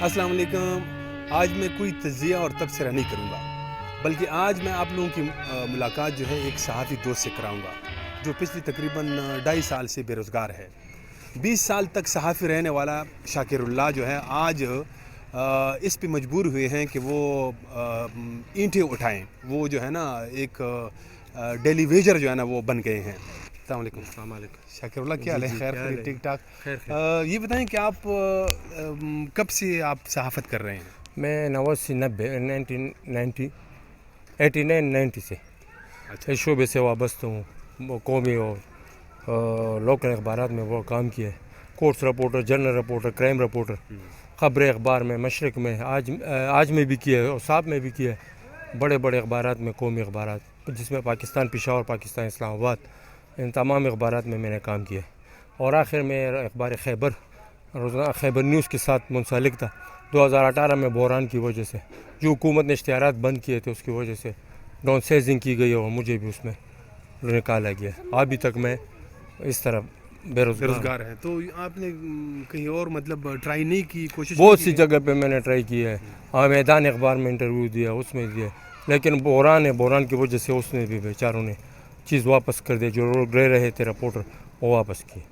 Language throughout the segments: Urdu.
السلام علیکم. آج میں کوئی تجزیہ اور تبصرہ نہیں کروں گا، بلکہ آج میں آپ لوگوں کی ملاقات جو ہے ایک صحافی دوست سے کراؤں گا جو پچھلی تقریباً 2.5 سال سے بے روزگار ہے. 20 سال تک صحافی رہنے والا شاکر اللہ جو ہے آج اس پہ مجبور ہوئے ہیں کہ وہ اینٹیں اٹھائیں. وہ جو ہے نا ایک ڈیلی ویجر جو ہے نا وہ بن گئے ہیں. السلام علیکم. السلام علیکم. شاکر اللہ کیا حال ہے؟ خیر ٹھیک ٹھاک. یہ بتائیں کہ آپ کب سے آپ صحافت کر رہے ہیں؟ میں 1989 سے اس شعبے سے وابستہ ہوں. وہ قومی اور لوکل اخبارات میں وہ کام کیا ہے. Course reporter, general reporter, crime reporter, خبر اخبار میں، مشرق میں، آج میں بھی کیا ہے اور صاحب میں بھی کیا ہے. بڑے بڑے اخبارات میں، قومی اخبارات جس میں پاکستان پشاور، پاکستان اسلام آباد، ان تمام اخبارات میں نے کام کیا ہے. اور آخر میں اخبار خیبر، روزانہ خیبر نیوز کے ساتھ منسلک تھا. 2018 میں بحران کی وجہ سے جو حکومت نے اشتہارات بند کیے تھے اس کی وجہ سے ڈاؤن سائزنگ کی گئی اور مجھے بھی اس میں نکالا گیا. ابھی تک میں اس طرح بے روزگار ہے. تو آپ نے کہیں اور مطلب ٹرائی نہیں کی؟ کوشش بہت سی جگہ پہ میں نے ٹرائی کی ہے. میدان اخبار میں انٹرویو دیا، اس میں دیا، لیکن بحران کی وجہ سے اس نے بھی بیچاروں نے چیز واپس کر دی. جو لوگ رہے تھے رپورٹر وہ واپس کیے.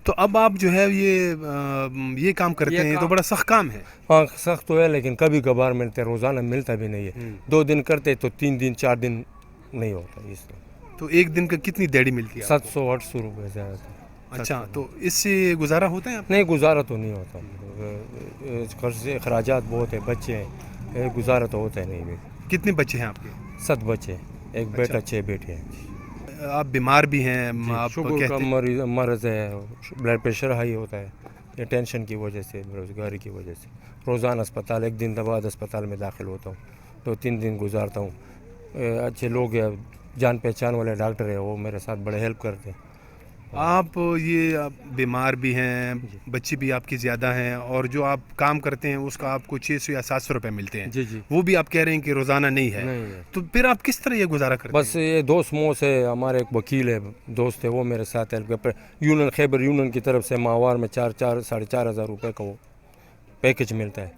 تو اب آپ جو ہے یہ کام کرتے ہیں تو بڑا سخت کام ہے. ہاں سخت تو ہے، لیکن کبھی کبھار ملتے، روزانہ ملتا بھی نہیں ہے. 2 دن کرتے تو 3 دن 4 دن نہیں ہوتا. اس تو ایک دن کا کتنی دیڑی ملتی ہے؟ 700-800 روپے زیادہ. اچھا، تو اس سے گزارا ہوتا ہے؟ نہیں گزارا تو نہیں ہوتا. خرچ اخراجات بہت ہے، بچے ہیں، گزارا تو ہوتا ہے نہیں. کتنے بچے ہیں آپ کے؟ 7 بچے، ایک بیٹا 6 بیٹے ہیں. آپ بیمار بھی ہیں؟ شوگر کا مرض ہے، بلڈ پریشر ہائی ہوتا ہے. یہ ٹینشن کی وجہ سے، بے روزگاری کی وجہ سے روزانہ اسپتال، ایک دن بعد اسپتال میں داخل ہوتا ہوں، 2-3 دن گزارتا ہوں. اچھے لوگ ہیں، جان پہچان والے ڈاکٹر ہیں، وہ میرے ساتھ بڑے ہیلپ کرتے ہیں. آپ یہ بیمار بھی ہیں، بچے بھی آپ کی زیادہ ہیں، اور جو آپ کام کرتے ہیں اس کا آپ کو 600 یا 700 روپے ملتے ہیں. جی. وہ بھی آپ کہہ رہے ہیں کہ روزانہ نہیں ہے. تو پھر آپ کس طرح یہ گزارا کرتے ہیں؟ بس یہ دوست موس ہے. ہمارے ایک وکیل ہے، دوست ہے، وہ میرے ساتھ ہیلپ کرتے. یونین خیبر یونین کی طرف سے ماہوار میں 4,000-4,500 روپے کا وہ پیکج ملتا ہے.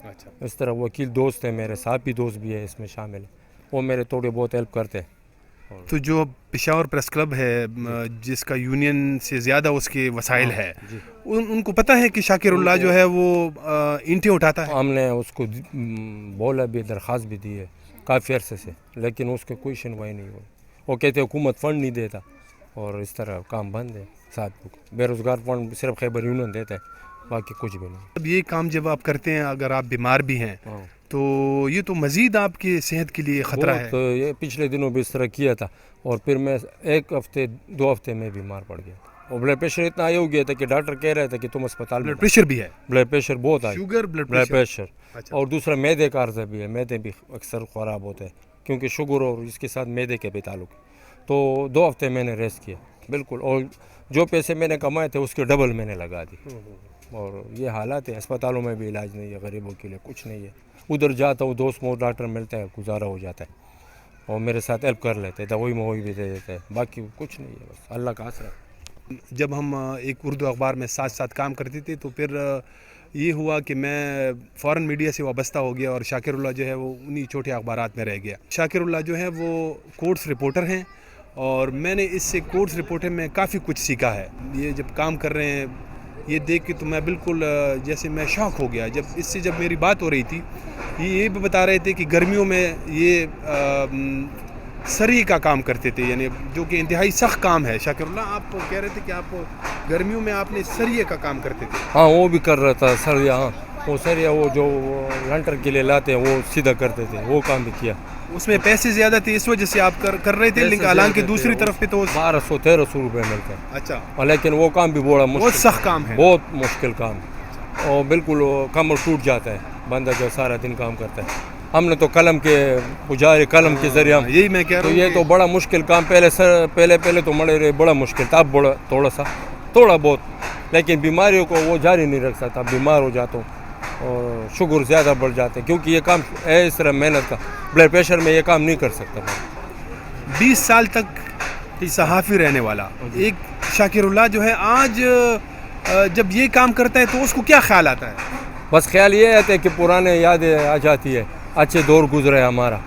اس طرح وکیل دوست ہے میرے، ساتھ بھی دوست بھی ہے اس میں شامل ہے، وہ میرے تھوڑے بہت ہیلپ کرتے ہیں. تو جو پشاور پریس کلب ہے جس کا یونین سے زیادہ اس کے وسائل ہے، ان کو پتہ ہے کہ شاکر اللہ جو ہے وہ اینٹیں اٹھاتا ہے؟ ہم نے اس کو بولا بھی، درخواست بھی دی ہے کافی عرصے سے، لیکن اس کے کوئی سنوائی نہیں ہوئی. وہ کہتے حکومت فنڈ نہیں دیتا اور اس طرح کام بند ہے. ساتھ بے روزگار فنڈ صرف خیبر یونین دیتا ہے، باقی کچھ بھی نہیں. اب یہ کام جب آپ کرتے ہیں، اگر آپ بیمار بھی ہیں تو یہ تو مزید آپ کی صحت کے لیے خطرہ ہے. تو یہ پچھلے دنوں بھی اس طرح کیا تھا، اور پھر میں 1 ہفتے 2 ہفتے میں بیمار پڑ گیا تھا. اور بلڈ پریشر اتنا ہائی ہو گیا تھا کہ ڈاکٹر کہہ رہے تھے کہ تم اسپتال میں. بلڈ پریشر بھی ہے؟ بلڈ پریشر بہت آئی، شوگر، بلڈ پریشر. اور دوسرا میدے کا عرضہ بھی ہے. میدے بھی اکثر خراب ہوتے ہیں کیونکہ شوگر اور اس کے ساتھ میدے کے بھی تعلق ہے. تو 2 ہفتے میں نے ریسٹ کیا بالکل، اور جو پیسے میں نے کمائے تھے اس کے ڈبل میں نے لگا دی. اور یہ حالات ہے، اسپتالوں میں بھی علاج نہیں ہے، غریبوں کے لیے کچھ نہیں ہے. ادھر جاتا ہوں، دوست مو ڈاکٹر ملتا ہے، گزارا ہو جاتا ہے، اور میرے ساتھ ہیلپ کر لیتے ہیں، دوائی موئی بھی دے دیتے ہیں. باقی کچھ نہیں ہے، بس اللہ کا آسرا. جب ہم ایک اردو اخبار میں ساتھ کام کرتے تھے تو پھر یہ ہوا کہ میں فورن میڈیا سے وابستہ ہو گیا، اور شاکر اللہ جو ہے وہ انہی چھوٹے اخبارات میں رہ گیا. شاکر اللہ جو ہے وہ کورس رپورٹر ہیں، اور میں نے اس سے کورس رپورٹر میں کافی کچھ سیکھا ہے. یہ جب کام کر رہے ہیں یہ دیکھ کے تو میں بالکل جیسے میں شاک ہو گیا. جب میری بات ہو رہی تھی، یہ بھی بتا رہے تھے کہ گرمیوں میں یہ سری کا کام کرتے تھے، یعنی جو کہ انتہائی سخت کام ہے. شاکر اللہ آپ کہہ رہے تھے کہ آپ گرمیوں میں آپ نے سریے کا کام کرتے تھے. ہاں وہ بھی کر رہا تھا سریا. ہاں وہ سریا وہ جو لنٹر کے لیے لاتے ہیں وہ سیدھا کرتے تھے، وہ کام بھی کیا. اس میں پیسے زیادہ تھے اس وجہ سے آپ کر رہے تھے، لیکن حالانکہ دوسری طرف پہ تو 1200-1300 روپے ملتے ہیں. اچھا. لیکن وہ کام بھی بہت سخت کام ہے، بہت مشکل کام ہے، اور بالکل کمر ٹوٹ جاتا ہے بندہ جو سارا دن کام کرتا ہے. ہم نے تو قلم کے ذریعے یہی میں کہہ رہا ہوں، یہ تو بڑا مشکل کام. پہلے تو مڑے رہے بڑا مشکل تھا، اب تھوڑا بہت، لیکن بیماریوں کو وہ جاری نہیں رکھ سکتا. بیمار ہو جاتا ہوں اور شوگر زیادہ بڑھ جاتے ہیں، کیونکہ یہ کام ہے اس طرح محنت کا. بلڈ پریشر میں یہ کام نہیں کر سکتا. 20 سال تک صحافی رہنے والا ایک شاکر اللہ جو ہے آج جب یہ کام کرتا ہے تو اس کو کیا خیال آتا ہے؟ بس خیال یہ آتا ہے کہ پرانے یادیں آ جاتی ہے، اچھے دور گزرے ہمارا،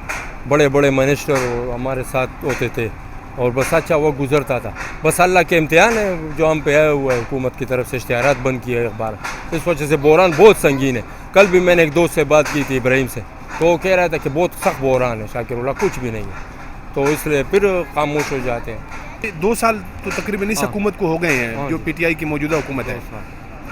بڑے بڑے منسٹر ہمارے ساتھ ہوتے تھے اور بس اچھا وہ گزرتا تھا. بس اللہ کے امتحان ہے جو ہم پہ آیا ہوا ہے، حکومت کی طرف سے اشتہارات بند کیے اخبار، اس وجہ سے بحران بہت سنگین ہے. کل بھی میں نے ایک دوست سے بات کی تھی ابراہیم سے، تو وہ کہہ رہا تھا کہ بہت سخت بحران ہے شاکر اللہ، کچھ بھی نہیں ہے، تو اس لیے پھر خاموش ہو جاتے ہیں. 2 سال تو تقریباً اس حکومت کو ہو گئے ہیں جو پی ٹی آئی کی موجودہ حکومت ہے،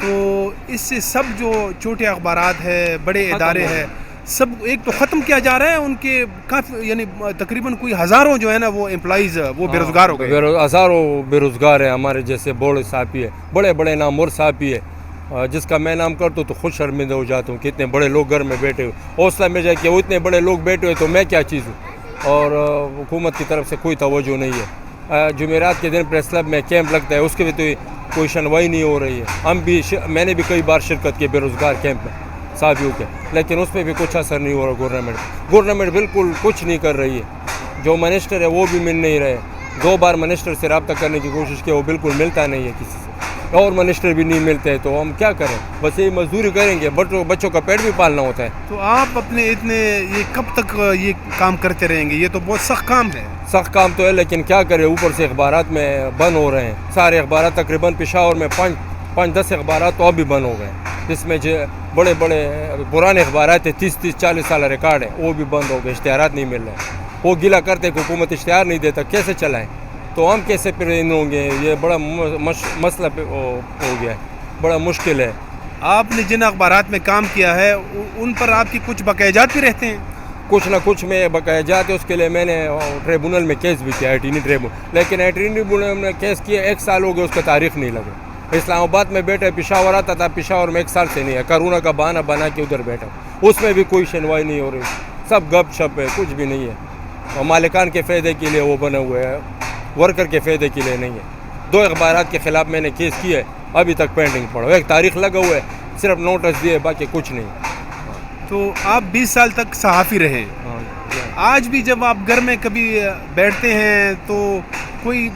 تو اس سے سب جو چھوٹے اخبارات ہیں، بڑے ادارے ہیں، سب ایک تو ختم کیا جا رہا ہے. ان کے کافی یعنی تقریباً کوئی ہزاروں جو ہے نا وہ امپلائیز وہ بے روزگار ہو گئے، ہزاروں بے روزگار ہیں. ہمارے جیسے بوڑے صاحب ہے، بڑے بڑے نامور صاحب ہے، جس کا میں نام کرتا ہوں تو خود شرمندہ ہو جاتا ہوں کہ اتنے بڑے لوگ گھر میں بیٹھے ہوئے، حوصلہ میں جائے کہ وہ اتنے بڑے لوگ بیٹھے ہوئے تو میں کیا چیز ہوں. اور حکومت کی طرف سے کوئی توجہ نہیں ہے. جمعرات کے دن پریس کلب میں کیمپ لگتا ہے، اس کے بھی تو کوئی سنوائی نہیں ہو رہی ہے. میں نے بھی کئی بار شرکت کی بے روزگار کیمپ میں صحافیوں کے، لیکن اس پہ بھی کچھ اثر نہیں ہو رہا. گورنمنٹ بالکل کچھ نہیں کر رہی ہے. جو منسٹر ہے وہ بھی مل نہیں رہے. 2 بار منسٹر سے رابطہ کرنے کی کوشش کی، وہ بالکل ملتا نہیں ہے کسی سے، اور منسٹر بھی نہیں ملتے. تو ہم کیا کریں، بس یہی مزدوری کریں گے، بچوں کا پیٹ بھی پالنا ہوتا ہے. تو آپ اپنے اتنے یہ کب تک یہ کام کرتے رہیں گے؟ یہ تو بہت سخت کام ہے. سخت کام تو ہے، لیکن کیا کریں، اوپر سے اخبارات میں بند ہو رہے ہیں سارے اخبارات. تقریباً پشاور میں 5-10 اخبارات تو اب بھی بند ہو گئے، جس میں جو بڑے بڑے پرانے اخبارات ہیں 30-40 سال ریکارڈ ہیں، وہ بھی بند ہو گئے، اشتہارات نہیں مل رہے. وہ گلا کرتے کہ حکومت اشتہار نہیں دیتا، کیسے چلائیں؟ تو ہم کیسے پھر ان ہوں گے؟ یہ بڑا مسئلہ ہو گیا ہے، بڑا مشکل ہے. آپ نے جن اخبارات میں کام کیا ہے ان پر آپ کی کچھ بقایا جات بھی رہتے ہیں؟ کچھ نہ کچھ میں بقایا جاتے، اس کے لیے میں نے ٹریبونل میں کیس بھی کیا، ایٹینی ٹریبونل، لیکن ایٹینی ٹریبونل میں کیس کیا 1 سال ہو گیا، اس کا تاریخ نہیں لگا. اسلام آباد میں بیٹھے، پشاور آتا تھا، پشاور میں 1 سال سے نہیں ہے، کرونا کا بہانہ بنا کے ادھر بیٹھا، اس میں بھی کوئی سنوائی نہیں ہو رہی، سب گپ شپ ہے، کچھ بھی نہیں ہے. مالکان کے فائدے کے لیے وہ بنے ہوئے ہے، ورکر کے فائدے کے لیے نہیں ہے. 2 اخبارات کے خلاف میں نے کیس کیا ہے، ابھی تک پینڈنگ پڑا، ایک تاریخ لگا ہوا ہے، صرف نوٹس دیے، باقی کچھ نہیں. تو آپ 20 سال تک صحافی رہے، آج بھی جب آپ گھر میں کبھی بیٹھتے ہیں تو کوئی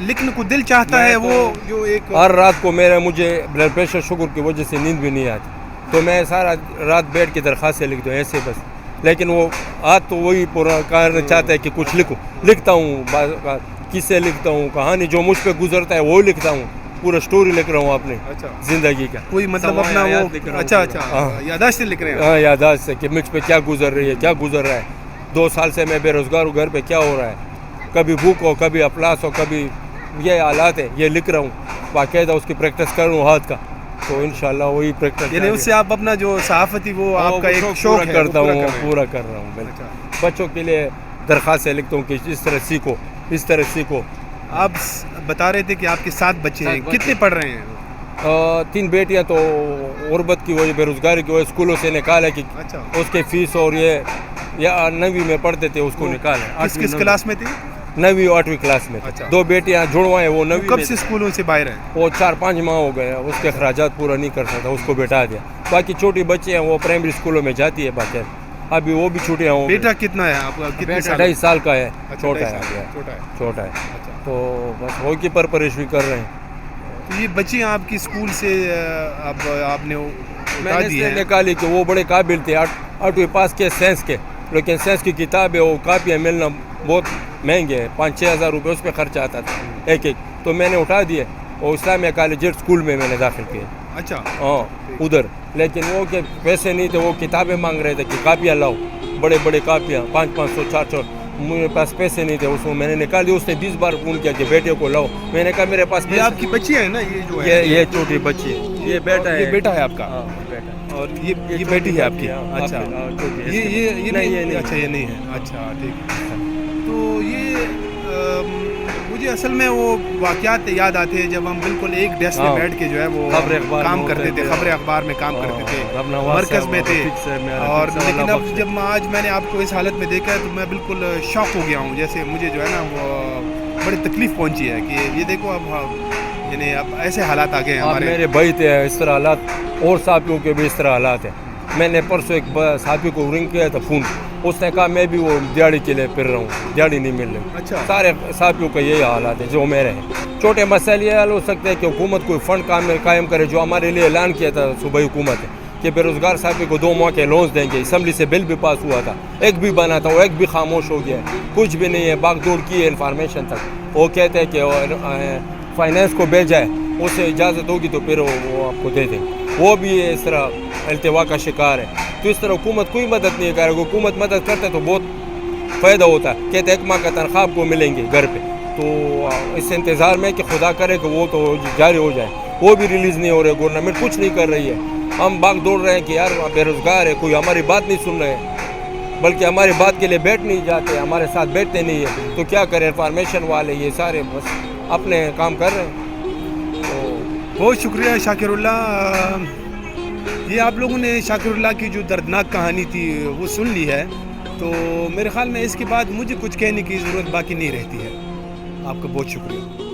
لکھنے کو دل چاہتا ہے؟ وہ جو ایک ہر رات کو مجھے بلڈ پریشر شوگر کی وجہ سے نیند بھی نہیں آتی، تو میں سارا رات بیٹھ کے درخواستیں لکھ دوں ایسے بس. لیکن وہ آج تو وہی پورا کرنا چاہتا ہے کہ کچھ لکھتا ہوں، قصے لکھتا ہوں، کہانی جو مجھ پہ گزرتا ہے وہ لکھتا ہوں، پورا سٹوری لکھ رہا ہوں اپنے زندگی کا. کوئی مطلب اپنا وہ اچھا یادداشت لکھ رہے ہیں؟ ہاں، یادداشت سے کہ مجھ پہ کیا گزر رہی ہے، کیا گزر رہا ہے. 2 سال سے میں بے روزگار ہوں، گھر پہ کیا ہو رہا ہے، کبھی بھوک ہو، کبھی افلاس ہو، کبھی یہ حالات ہے، یہ لکھ رہا ہوں، باقاعدہ اس کی پریکٹس کر رہا ہوں ہاتھ کا. تو انشاءاللہ وہی پریکٹس، یعنی اس سے آپ اپنا جو صحافتی وہ آپ کا ایک شوق ہے کرتا ہوں، پورا کر رہا ہوں. بچوں کے لیے درخواستیں لکھتا ہوں کہ اس طرح سیکھو، اس طرح سیکھو. آپ بتا رہے تھے کہ آپ کے 7 بچے ہیں، کتنے پڑھ رہے ہیں؟ 3 بیٹیاں تو غربت کی وجہ، بے روزگاری کی وجہ اسکولوں سے نکالا کہ اس کے فیس، اور یہ 9ویں میں پڑھتے تھے اس کو نکالا. کس کلاس میں تھی؟ 9ویں اور 8ویں کلاس میں. 2 بیٹیاں جڑواں ہیں، وہ 9ویں. کب سے اسکولوں سے باہر ہیں؟ وہ 4-5 ماہ ہو گئے، اس کے اخراجات پورا نہیں کر سکتا، اس کو بیٹھا دیا. باقی چھوٹی بچے ہیں وہ پرائمری اسکولوں میں جاتی ہے، باقی ابھی وہ بھی چھوٹیاں ہوں. بیٹا کتنا ہے آپ کا؟ بیٹا 2.5 سال کا ہے، چھوٹا ہے. تو بس وہ کی پرورش بھی کر رہے ہیں. تو یہ بچے آپ کی اسکول سے آپ نے میں نے اس لیے نکالی کہ وہ بڑے قابل تھے، 8ویں پاس کے سائنس کے، لیکن سائنس کی کتابیں وہ کاپیاں ملنا بہت مہنگے ہیں، 5-6 ہزار روپے اس پہ خرچ آتا تھا ایک. تو میں نے اٹھا دیے اور اسلامیہ کالج اسکول میں نے داخل کیے. اچھا، ہاں ادھر. لیکن وہ کہ پیسے نہیں تھے، وہ کتابیں مانگ رہے تھے کہ کاپیاں لاؤ، بڑے بڑے کاپیاں 500 400. میرے پاس پیسے نہیں تھے، اس میں نے نکال دی. اس نے 20 بار فون کیا کہ بیٹے کو لاؤ. میں نے کہا میرے پاس یہ آپ کی بچی ہے نا؟ یہ جو ہے یہ چھوٹی بچی ہے، یہ بیٹا ہے. یہ بیٹا ہے آپ کا؟ ہاں بیٹا. اور یہ بیٹی ہے آپ کی؟ اچھا، یہ نہیں. اچھا، یہ نہیں ہے. اچھا ٹھیک ہے. تو یہ مجھے اصل میں وہ واقعات یاد آتے ہیں جب ہم بالکل ایک ڈیسک میں بیٹھ کے جو ہے وہ کام کرتے تھے، خبر اخبار میں کام کرتے تھے، مرکز میں تھے. اور لیکن اب جب آج میں نے آپ کو اس حالت میں دیکھا ہے تو میں بالکل شاک ہو گیا ہوں. جیسے مجھے جو ہے نا وہ بڑی تکلیف پہنچی ہے کہ یہ دیکھو اب یعنی اب ایسے حالات آ گئے ہیں ہمارے. میرے بھائی تھے اس طرح حالات، اور صحافیوں کے بھی اس طرح حالات ہیں. میں نے پرسوں ایک صحافی کو رنگ کیا تھا فون، اس نے کہا میں بھی وہ دیہڑی کے لیے پھر رہا ہوں، دیہڑی نہیں مل رہی. اچھا، سارے صحافیوں کا یہی حالات ہے جو میرے ہیں. چھوٹے مسائل یہ حل ہو سکتے ہیں کہ حکومت کوئی فنڈ قائم کرے، جو ہمارے لیے اعلان کیا تھا صوبائی حکومت ہے کہ بے روزگار صاحب کو 2 ماہ کے لونز دیں گے. اسمبلی سے بل بھی پاس ہوا تھا, ایک بھی بنا تھا, وہ ایک بھی خاموش ہو گیا ہے, کچھ بھی نہیں ہے. باغ دوڑ کی ہے انفارمیشن تک, وہ کہتے ہیں کہ فائنینس کو بھیجا ہے, اسے اجازت ہوگی تو پھر وہ آپ کو دے دیں. وہ بھی اس طرح التوا کا شکار ہے. تو اس طرح حکومت کوئی مدد نہیں کرے. حکومت مدد کرتے تو بہت فائدہ ہوتا ہے. کہتے 1 ماہ کا تنخواہ آپ کو ملیں گے گھر پہ. تو اس انتظار میں کہ خدا کرے کہ وہ تو جاری ہو جائے, وہ بھی ریلیز نہیں ہو رہے. گورنمنٹ کچھ نہیں کر رہی ہے. ہم باغ دوڑ رہے ہیں کہ یار بے روزگار ہے, کوئی ہماری بات نہیں سن رہے ہیں, بلکہ ہماری بات کے لیے بیٹھ نہیں جاتے, ہمارے ساتھ بیٹھتے نہیں ہیں. تو کیا کریں, انفارمیشن والے یہ سارے بس اپنے کام کر رہے ہیں. تو بہت شکریہ شاکر اللہ. یہ آپ لوگوں نے شاکر اللہ کی جو دردناک کہانی تھی وہ سن لی ہے. تو میرے خیال میں اس کے بعد مجھے کچھ کہنے کی ضرورت باقی نہیں رہتی ہے. آپ کا بہت شکریہ.